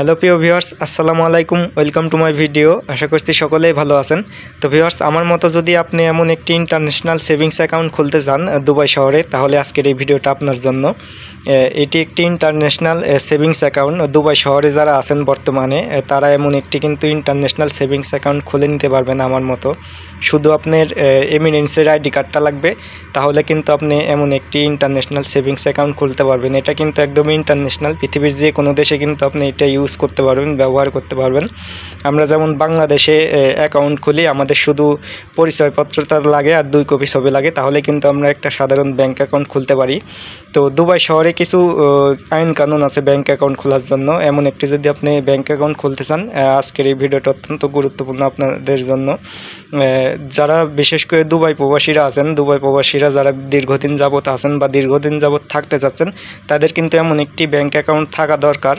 Hello প্রিয় viewers, আসসালামু আলাইকুম। Welcome to my video. আশা করছি সকলেই ভালো আছেন। তো ভিউয়ার্স, আমার মতো যদি আপনি এমন একটি ইন্টারন্যাশনাল সেভিংস অ্যাকাউন্ট খুলতে চান দুবাই শহরে, তাহলে আজকের এই ভিডিওটা আপনার জন্য। এটি একটি ইন্টারন্যাশনাল সেভিংস অ্যাকাউন্ট। দুবাই শহরে যারা আছেন বর্তমানে, তারা এমন একটি কিন্তু ইন্টারন্যাশনাল সেভিংস অ্যাকাউন্ট খুলে নিতে পারবেন আমার মতো। শুধু আপনার এমিনেন্সের আইডি কার্ডটা লাগবে, তাহলে কিন্তু আপনি এমন একটি ইন্টারন্যাশনাল সেভিংস অ্যাকাউন্ট খুলতে পারবেন। এটা কিন্তু একদমই ইন্টারন্যাশনাল, পৃথিবীর যে কোনো দেশে কিন্তু আপনি এটা ইউজ করতে পারবেন, ব্যবহার করতে পারবেন। আমরা যেমন বাংলাদেশে অ্যাকাউন্ট খুলি, আমাদের শুধু পরিচয়পত্রটা লাগে আর 2 কপি ছবি লাগে, তাহলে কিন্তু আমরা একটা সাধারণ ব্যাঙ্ক অ্যাকাউন্ট খুলতে পারি। তো দুবাই শহরে কিছু আইন কানুন আছে ব্যাঙ্ক অ্যাকাউন্ট খোলার জন্য। এমন একটি যদি আপনি ব্যাঙ্ক অ্যাকাউন্ট খুলতে চান, আজকের এই ভিডিওটা অত্যন্ত গুরুত্বপূর্ণ আপনাদের জন্য। যারা বিশেষ করে দুবাই প্রবাসীরা আছেন, দুবাই প্রবাসীরা যারা দীর্ঘদিন যাবত আছেন বা দীর্ঘদিন যাবত থাকতে চাচ্ছেন, তাদের কিন্তু এমন একটি ব্যাঙ্ক অ্যাকাউন্ট থাকা দরকার।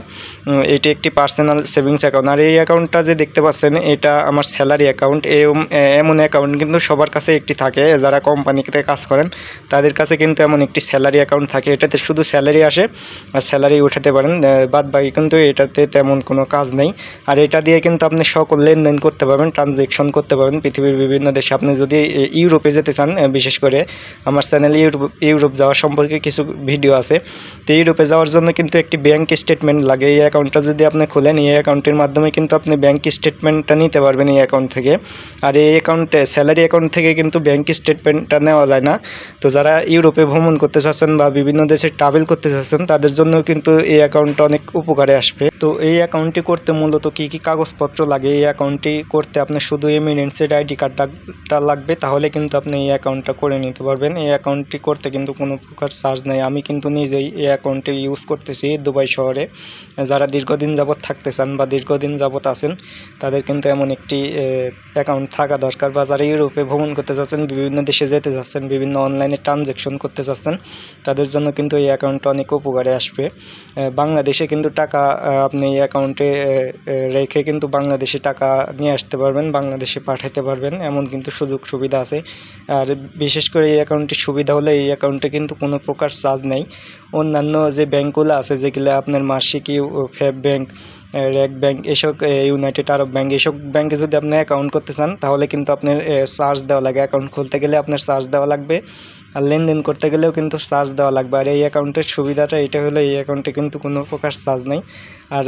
এটি একটি পার্সোনাল সেভিংস অ্যাকাউন্ট। আর এই অ্যাকাউন্টটা যে দেখতে পাচ্ছেন, এটা আমার স্যালারি অ্যাকাউন্ট। এমন অ্যাকাউন্ট কিন্তু সবার কাছে একটি থাকে। যারা কোম্পানিতে কাজ করেন, তাদের কাছে কিন্তু এমন একটি স্যালারি অ্যাকাউন্ট থাকে। এটাতে শুধু স্যালারি আসে আর স্যালারি উঠাতে পারেন, বাদ বাকি কিন্তু এটাতে তেমন কোনো কাজ নেই। আর এটা দিয়ে কিন্তু আপনি সকল লেনদেন করতে পারবেন, ট্রানজ্যাকশন করতে পারবেন পৃথিবীর বিভিন্ন দেশে। আপনি যদি ইউরোপে যেতে চান, বিশেষ করে আমার চ্যানেলে ইউরোপ যাওয়ার সম্পর্কে কিছু ভিডিও আছে। তো ইউরোপে যাওয়ার জন্য কিন্তু একটি ব্যাঙ্ক স্টেটমেন্ট লাগে। এই অ্যাকাউন্টটা যদি আপনি খোলেন, এই অ্যাকাউন্টের মাধ্যমে কিন্তু আপনি ব্যাঙ্ক স্টেটমেন্টটা নিতে পারবেন এই অ্যাকাউন্ট থেকে। আর এই অ্যাকাউন্টে স্যালারি অ্যাকাউন্ট থেকে কিন্তু ব্যাঙ্ক স্টেটমেন্টটা নেওয়া যায় না। তো যারা ইউরোপে ভ্রমণ করতে চাচ্ছেন বা বিভিন্ন দেশে ট্রাভেল করতে চাচ্ছেন, তাদের জন্য কিন্তু এই অ্যাকাউন্টটা অনেক উপকারে আসবে। তো এই অ্যাকাউন্টটি করতে মূলত কী কী কাগজপত্র লাগে? এই অ্যাকাউন্টটি করতে আপনার শুধু এমিনেন্সের আইডি কার্ডটা লাগবে, তাহলে কিন্তু আপনি এই অ্যাকাউন্টটা করে নিতে পারবেন। এই অ্যাকাউন্টটি করতে কিন্তু কোনো প্রকার চার্জ নেই। আমি কিন্তু নিজেই এই অ্যাকাউন্টটি ইউজ করতেছি দুবাই শহরে। যারা দীর্ঘদিন যাবত থাকতে চান বা দীর্ঘদিন যাবত আছেন, তাদের কিন্তু এমন একটি অ্যাকাউন্ট থাকা দরকার। বা যারা ইউরোপে ভ্রমণ করতে চাচ্ছেন, বিভিন্ন দেশে যেতে চাচ্ছেন, বিভিন্ন অনলাইনে ট্রানজ্যাকশন করতে চাচ্ছেন, তাদের জন্য কিন্তু এই অ্যাকাউন্টটা অনেক উপকারে আসবে। বাংলাদেশে কিন্তু টাকা আপনি এই অ্যাকাউন্টে রেখে কিন্তু বাংলাদেশে টাকা নিয়ে আসতে পারবেন, বাংলাদেশে পাঠাতে পারবেন, এমন কিন্তু সুযোগ সুবিধা আছে। আর বিশেষ করে এই অ্যাকাউন্টের সুবিধা হলে এই অ্যাকাউন্টে কিন্তু কোনো প্রকার চার্জ নেই। অন্যান্য যে ব্যাঙ্কগুলো আছে, যেগুলো আপনার মার্শিকি, ফেব ব্যাঙ্ক, র্যাক ব্যাঙ্ক, এসব ইউনাইটেড আরব ব্যাঙ্ক, এসব ব্যাঙ্কে যদি আপনি অ্যাকাউন্ট করতে চান, তাহলে কিন্তু আপনার চার্জ দেওয়া লাগে। অ্যাকাউন্ট খুলতে গেলে আপনার চার্জ দেওয়া লাগবে, আর লেনদেন করতে গেলেও কিন্তু চার্জ দেওয়া লাগবে। আর এই অ্যাকাউন্টের সুবিধাটা এটা হলো, এই অ্যাকাউন্টে কিন্তু কোনো প্রকার চার্জ নেই। আর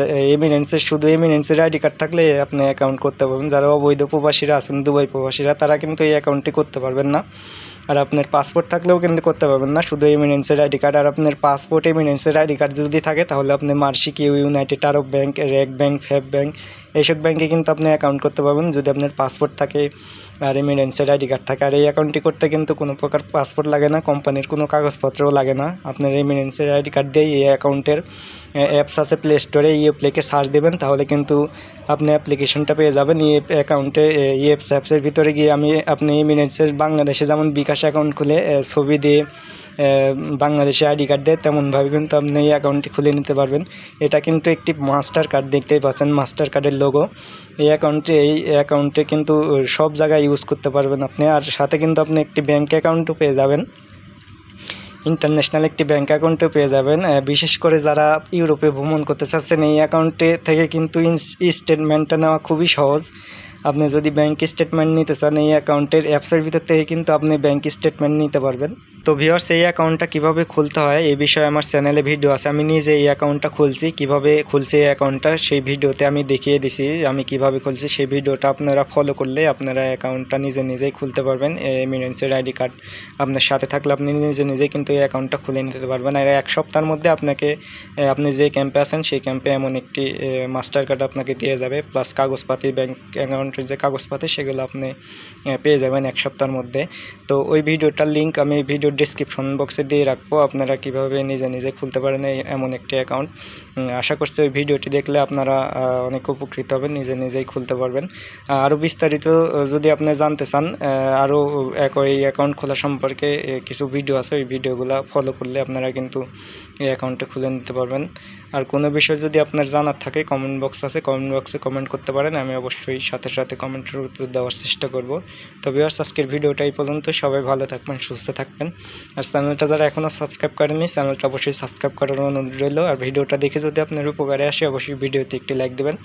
শুধু এমিনেন্সের আইডি কার্ড থাকলে আপনি অ্যাকাউন্ট করতে পারবেন। যারা অবৈধ প্রবাসীরা আছেন, দুবাই প্রবাসীরা, তারা কিন্তু এই অ্যাকাউন্টটি করতে পারবেন না। আর আপনার পাসপোর্ট থাকলেও কিন্তু করতে পারবেন না, শুধু এমিনেন্সের আইডি কার্ড। আর আপনার পাসপোর্ট, এমিনেন্সের আইডি কার্ড যদি থাকে, তাহলে আপনি মার্শিকি, United Arab Bank, RAK Bank, FAB Bank, এইসব ব্যাঙ্কে কিন্তু আপনি অ্যাকাউন্ট করতে পারবেন যদি আপনার পাসপোর্ট থাকে আর এমিনেন্সের আইডি কার্ড থাকে। আর এই অ্যাকাউন্টটি করতে কিন্তু কোনো প্রকার পাসপোর্ট লাগে না, কোম্পানির কোনো কাগজপত্রও লাগে না। আপনার এমিনেন্সের আইডি কার্ড দিয়ে এই অ্যাকাউন্টের অ্যাপস আছে প্লে স্টোরে, এই অ্যাপ্লিকে সার্চ দেবেন, তাহলে কিন্তু আপনি অ্যাপ্লিকেশনটা পেয়ে যাবেন। এই অ্যাকাউন্টে এই অ্যাপসের ভিতরে গিয়ে আপনি এমিনেন্সের বাংলাদেশে যেমন বিকাশ অ্যাকাউন্ট খুলে ছবি দিয়ে বাংলাদেশে আইডি কার্ড দেয়, তেমনভাবে কিন্তু আপনি এই অ্যাকাউন্টটি খুলে নিতে পারবেন। এটা কিন্তু একটি মাস্টার কার্ড, দেখতেই পাচ্ছেন মাস্টার কার্ডের লোগো। এই অ্যাকাউন্টে কিন্তু সব জায়গায় ইউজ করতে পারবেন আপনি। আর সাথে কিন্তু আপনি একটি ব্যাঙ্ক অ্যাকাউন্টও পেয়ে যাবেন, ইন্টারন্যাশনাল একটি ব্যাঙ্ক অ্যাকাউন্টও পেয়ে যাবেন। বিশেষ করে যারা ইউরোপে ভ্রমণ করতে চাচ্ছেন, এই অ্যাকাউন্টে থেকে কিন্তু স্টেটমেন্টটা নেওয়া খুবই সহজ। আপনি যদি ব্যাঙ্ক স্টেটমেন্ট নিতে চান, এই অ্যাকাউন্টের অ্যাপসের ভিতর থেকে কিন্তু আপনি ব্যাঙ্ক স্টেটমেন্ট নিতে পারবেন। তো ভিউয়ার্স, এই অ্যাকাউন্টটা কীভাবে খুলতে হয় এই বিষয়ে আমার চ্যানেলে ভিডিও আছে। আমি নিজে এই অ্যাকাউন্টটা খুলছি, কীভাবে খুলছি এই অ্যাকাউন্টটা সেই ভিডিওতে আমি দেখিয়ে দিছি। আমি কীভাবে খুলছি সেই ভিডিওটা আপনারা ফলো করলে আপনারা অ্যাকাউন্টটা নিজেই খুলতে পারবেন। এমিনেন্সের আইডি কার্ড আপনার সাথে থাকলে আপনি নিজেই কিন্তু এই অ্যাকাউন্টটা খুলে নিতে পারবেন। আর 1 সপ্তাহের মধ্যে আপনি যে ক্যাম্পে আছেন, সেই ক্যাম্পে এমন একটি মাস্টার কার্ড আপনাকে দিয়ে যাবে, প্লাস কাগজপাতি, ব্যাঙ্ক অ্যাকাউন্টের যে কাগজপাতি, সেগুলো আপনি পেয়ে যাবেন 1 সপ্তাহের মধ্যে। তো ওই ভিডিওটার লিঙ্ক আমি ভিডিও ডিসক্রিপশন বক্সে দিয়ে রাখবো, আপনারা কীভাবে নিজে খুলতে পারেন এমন একটি অ্যাকাউন্ট। আশা করছি ওই ভিডিওটি দেখলে আপনারা অনেক উপকৃত হবেন, নিজেই খুলতে পারবেন। আরও বিস্তারিত যদি আপনি জানতে চান, আরও এই অ্যাকাউন্ট খোলা সম্পর্কে কিছু ভিডিও আছে, ওই ভিডিওগুলো ফলো করলে আপনারা কিন্তু এই অ্যাকাউন্টটা খুলে নিতে পারবেন। আর কোনো বিষয় যদি আপনার জানার থাকে কমেন্ট বক্স আছে, কমেন্ট বক্সে কমেন্ট করতে পারেন, আমি অবশ্যই সাথে সাথে কমেন্টের উত্তর দেওয়ার চেষ্টা করব। তো ভিউয়ার্স, আজকের ভিডিওটা এই পর্যন্ত। সবাই ভালো থাকবেন, সুস্থ থাকবেন। আর চ্যানেলটা যারা এখনও সাবস্ক্রাইব করেনি, চ্যানেলটা অবশ্যই সাবস্ক্রাইব করার অনুরোধ রইল। আর ভিডিওটা দেখে যদি আপনার উপকারে আসে, অবশ্যই ভিডিওতে একটি লাইক দেবেন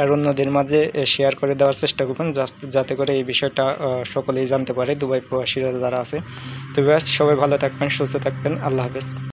আর অন্যদের মাঝে শেয়ার করে দেওয়ার চেষ্টা করবেন, যাতে করে এই বিষয়টা সকলেই জানতে পারে, দুবাই প্রবাসীরা যারা আছে। তো ভিউয়ার্স, সবাই ভালো থাকবেন, সুস্থ থাকবেন। আল্লাহ হাফেজ।